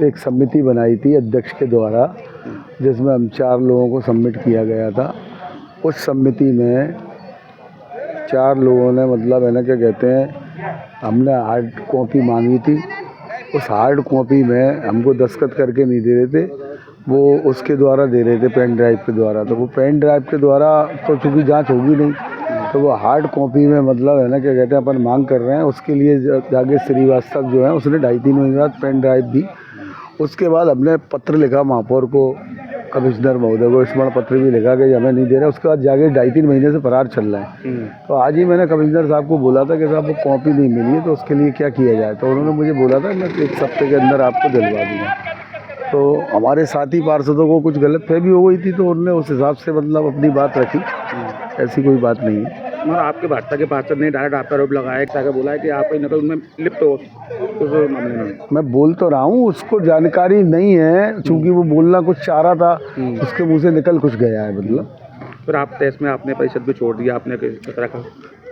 एक समिति बनाई थी अध्यक्ष के द्वारा, जिसमें हम 4 लोगों को सबमिट किया गया था। उस समिति में 4 लोगों ने मतलब है ना क्या कहते हैं, हमने हार्ड कॉपी मांगी थी। उस हार्ड कॉपी में हमको दस्तखत करके नहीं दे रहे थे, वो उसके द्वारा दे रहे थे, पेन ड्राइव के द्वारा। तो वो पेन ड्राइव के द्वारा तो चूँकि जांच होगी नहीं, तो वो हार्ड कॉपी में मतलब है ना क्या कहते हैं अपन मांग कर रहे हैं। उसके लिए जाके श्रीवास्तव जो है उसने 2.5-3 महीने बाद पेन ड्राइव दी। उसके बाद हमने पत्र लिखा महापौर को, कमिश्नर महोदय को स्मरण पत्र भी लिखा कि हमें नहीं दे रहा। उसके बाद जाके 2.5-3 महीने से फरार चल रहा है। तो आज ही मैंने कमिश्नर साहब को बोला था कि साहब वो कॉपी नहीं मिली है, तो उसके लिए क्या किया जाए। तो उन्होंने मुझे बोला था मैं 1 हफ्ते के अंदर आपको दिलवा दूँगा। तो हमारे साथी पार्षदों को कुछ गलतफहमी हो गई थी, तो उन्होंने उस हिसाब से मतलब अपनी बात रखी। ऐसी कोई बात नहीं है। मगर आपके भाजपा के पार्षद ने डायरेक्ट आप पर आरोप लगाया कि बोला है कि आप कहीं ना कहीं उनमें लिप्त हो उस मामले में। मैं बोल तो रहा हूँ, उसको जानकारी नहीं है, चूँकि वो बोलना कुछ चाह रहा था, उसके मुँह से निकल कुछ गया है मतलब। फिर आप तेज में आपने परिषद भी छोड़ दिया, आपने रखा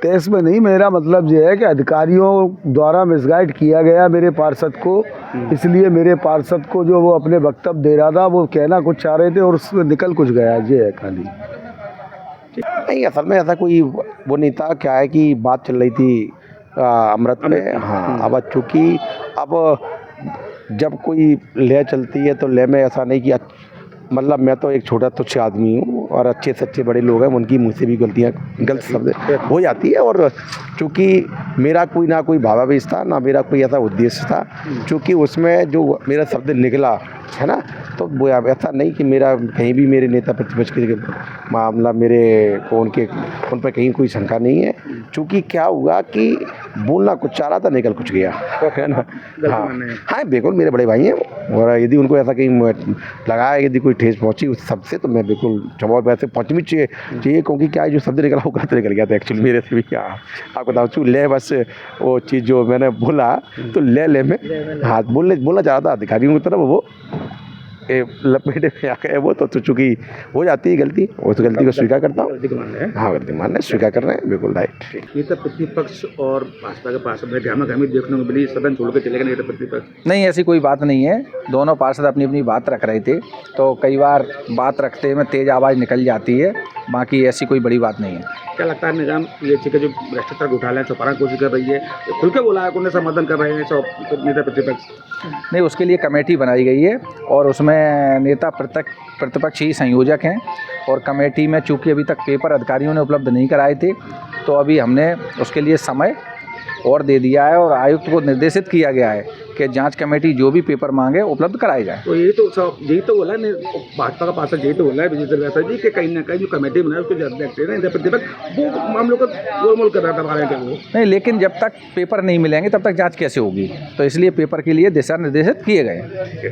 तेज में नहीं, मेरा मतलब ये है कि अधिकारियों द्वारा मिसगाइड किया गया मेरे पार्षद को। इसलिए मेरे पार्षद को जो वो अपने वक्तव्य दे रहा था, वो कहना कुछ चाह रहे थे और उसमें निकल कुछ गया, ये है खाली। नहीं, असल में ऐसा कोई वो नहीं था। क्या है कि बात चल रही थी अमृत में। हाँ, अब चूँकि अब जब कोई लय चलती है तो लय में ऐसा नहीं कि मतलब मैं तो एक छोटा तुच्छ आदमी हूँ और अच्छे से अच्छे बड़े लोग हैं, उनकी मुँह से भी गलत शब्द हो जाती है। और चूँकि मेरा कोई ना कोई भावावेश था, ना मेरा कोई ऐसा उद्देश्य था, चूँकि उसमें जो मेरा शब्द निकला है ना, तो वो ऐसा नहीं कि मेरा कहीं भी मेरे नेता प्रतिपक्ष के मामला मेरे को उन पर कहीं कोई शंका नहीं है। चूँकि क्या हुआ कि बोलना कुछ चाह रहा था, निकल कुछ गया है ना। हाँ बिल्कुल, मेरे बड़े भाई हैं, और यदि उनको ऐसा कहीं लगाया, यदि कोई ठेस पहुंची उस शब्द से, तो मैं बिल्कुल जवाब वैसे पहुँचनी चाहिए, क्योंकि क्या है जो शब्द निकला वो गलत निकल गया था एक्चुअली मेरे से भी। क्या आपको बताऊँ चूँ ले बस वो चीज़ जो मैंने बोला तो ले में हाँ बोलना चाह रहा था अधिकारियों की तरफ, वो लपेटे में आ गए वो। तो चूँकि हो जाती है गलती, वो तो गलती को स्वीकार करता हूँ। हाँ, गलती मानना है, स्वीकार कर रहे हैं, बिल्कुल राइट। नेता प्रतिपक्ष और भाजपा के पार्षद गहमा-गहमी देखने को मिली, सदन छोड़ के चले गए नेता प्रतिपक्ष। नहीं, ऐसी कोई बात नहीं है। दोनों पार्षद अपनी अपनी बात रख रहे थे, तो कई बार बात रखते में तेज़ आवाज़ निकल जाती है, बाकी ऐसी कोई बड़ी बात नहीं है। क्या लगता है निजाम ये ठीक है जो भ्रष्टाचार घोटाला है छुपाने की कोशिश कर रही है, खुल के बोला है, उन्हें समर्थन कर रहे हैं सब नेता प्रतिपक्ष? नहीं, उसके लिए कमेटी बनाई गई है और उसमें नेता प्रतिपक्ष ही संयोजक हैं। और कमेटी में चूँकि अभी तक पेपर अधिकारियों ने उपलब्ध नहीं कराए थे, तो अभी हमने उसके लिए समय और दे दिया है और आयुक्त को निर्देशित किया गया है कि जांच कमेटी जो भी पेपर मांगे उपलब्ध कराए जाए। तो यही तो बोला है भाजपा का पार्षद, यही तो बोला है विजय दलवासा जी कि कहीं ना कहीं जो कमेटी बनाई उसके जो अध्यक्ष है नेता प्रतिपक्ष वो मामलों को गोलमोल कर रहा था। नहीं, लेकिन जब तक पेपर नहीं मिलेंगे तब तक जाँच कैसे होगी, तो इसलिए पेपर के लिए दिशा निर्देशित किए गए।